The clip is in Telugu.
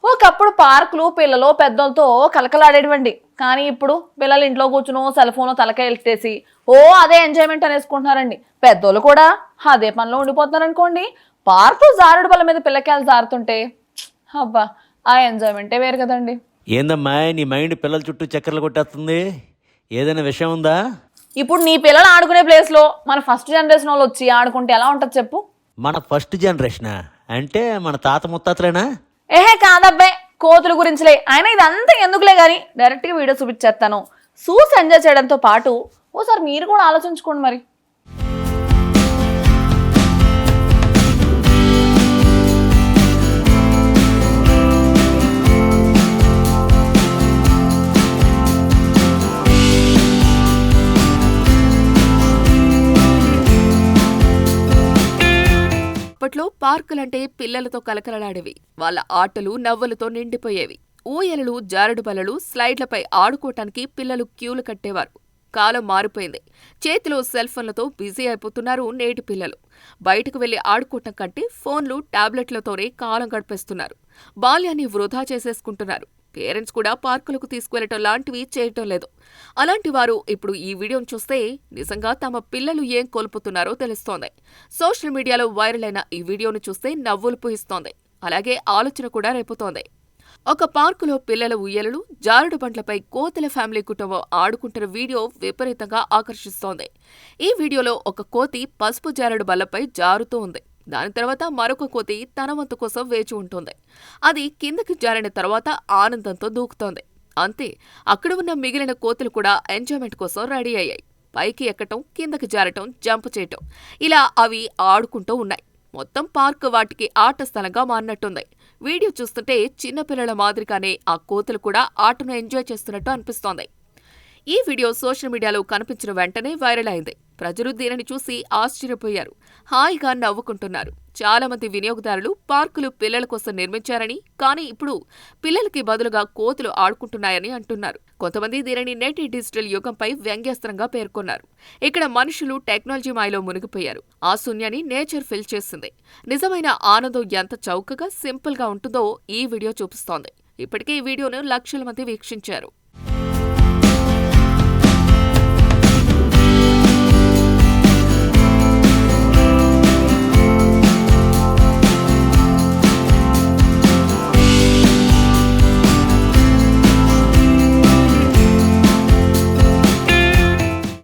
ఒకప్పుడు పార్కులు పిల్లలు పెద్దలతో కలకలాడేటువంటి, కానీ ఇప్పుడు పిల్లలు ఇంట్లో కూర్చునో సెల్ ఫోన్ తలకెళ్ళేసి అదే ఎంజాయ్మెంట్ అనేసుకుంటున్నారండి. పెద్దోళ్ళు కూడా అదే పనిలో ఉండిపోతున్నారనుకోండి. పార్కు జారుడు బల్ల మీద పిల్లకాయలు జారుతుంటే అబ్బా, ఆ ఎంజాయ్మెంటే వేరు కదండి. ఏందమ్మా నీ మైండ్ పిల్లల చుట్టూ చక్కర్లు కొట్టేస్తుంది? ఏదైనా విషయం ఉందా? ఇప్పుడు నీ పిల్లలు ఆడుకునే ప్లేస్ లో మన ఫస్ట్ జనరేషన్ వాళ్ళు వచ్చి ఆడుకుంటే ఎలా ఉంటది చెప్పు? మన ఫస్ట్ జనరేషనా? అంటే మన తాత ముత్తాతలేనా? ఏహే కాదబ్బాయి, కోతుల గురించిలే. ఆయన ఇదంతా ఎందుకులే గాని డైరెక్ట్ గా వీడియో చూపించేస్తాను. చూసి ఎంజాయ్ చేయడంతో పాటు ఓసారి మీరు కూడా ఆలోచించుకోండి మరి. అప్పట్లో పార్కులంటే పిల్లలతో కలకలలాడేవి. వాళ్ళ ఆటలు నవ్వులతో నిండిపోయేవి. ఊయలలు, జారుడు బల్లలు, స్లైడ్లపై ఆడుకోవటానికి పిల్లలు క్యూలు కట్టేవారు. కాలం మారిపోయింది. చేతిలో సెల్ ఫోన్లతో బిజీ అయిపోతున్నారు నేటి పిల్లలు. బయటకు వెళ్లి ఆడుకోవటం కంటే ఫోన్లు, టాబ్లెట్లతోనే కాలం గడిపేస్తున్నారు. బాల్యాన్ని వృధా చేసేసుకుంటున్నారు. పేరెంట్స్ కూడా పార్కులకు తీసుకువెళ్లటం లాంటివి చేయటం లేదు. అలాంటి వారు ఇప్పుడు ఈ వీడియోను చూస్తే నిజంగా తమ పిల్లలు ఏం కోల్పోతున్నారో తెలుస్తోంది. సోషల్ మీడియాలో వైరల్ అయిన ఈ వీడియోను చూస్తే నవ్వులు పూయిస్తోంది. అలాగే ఆలోచన కూడా రేపుతోంది. ఒక పార్కులో పిల్లల ఉయ్యలలు, జారుడు బండ్లపై కోతుల ఫ్యామిలీ కుటుంబం ఆడుకుంటున్న వీడియో విపరీతంగా ఆకర్షిస్తోంది. ఈ వీడియోలో ఒక కోతి పసుపు జారుడు బల్లపై జారుతూ ఉంది. దాని తర్వాత మరొక కోతి తన వంతు కోసం వేచి ఉంటుంది. అది కిందకి జారిన తర్వాత ఆనందంతో దూకుతోంది. అంతే, అక్కడ ఉన్న మిగిలిన కోతులు కూడా ఎంజాయ్మెంట్ కోసం రెడీ అయ్యాయి. పైకి ఎక్కటం, కిందకి జారటం, జంప్ చేయటం, ఇలా అవి ఆడుకుంటూ ఉన్నాయి. మొత్తం పార్క్ వాటికి ఆట స్థలంగా మారినట్టుంది. వీడియో చూస్తుంటే చిన్నపిల్లల మాదిరిగానే ఆ కోతులు కూడా ఆటను ఎంజాయ్ చేస్తున్నట్టు అనిపిస్తోంది. ఈ వీడియో సోషల్ మీడియాలో కనిపించిన వెంటనే వైరల్ అయింది. ప్రజలు దీనిని చూసి ఆశ్చర్యపోయారు. హాయిగా నవ్వుకుంటున్నారు. చాలా మంది వినియోగదారులు పార్కులు పిల్లల కోసం నిర్మించారని, కానీ ఇప్పుడు పిల్లలకి బదులుగా కోతులు ఆడుకుంటున్నాయని అంటున్నారు. కొంతమంది దీనిని నేటి డిజిటల్ యుగంపై వ్యంగ్యాస్త్రంగా పేర్కొన్నారు. ఇక్కడ మనుషులు టెక్నాలజీ మాయలో మునిగిపోయారు. ఆ శూన్యాన్ని నేచర్ ఫిల్ చేసింది. నిజమైన ఆనందం ఎంత చౌకగా, సింపుల్ గా ఉంటుందో ఈ వీడియో చూపిస్తోంది. ఇప్పటికే ఈ వీడియోను లక్షల మంది వీక్షించారు.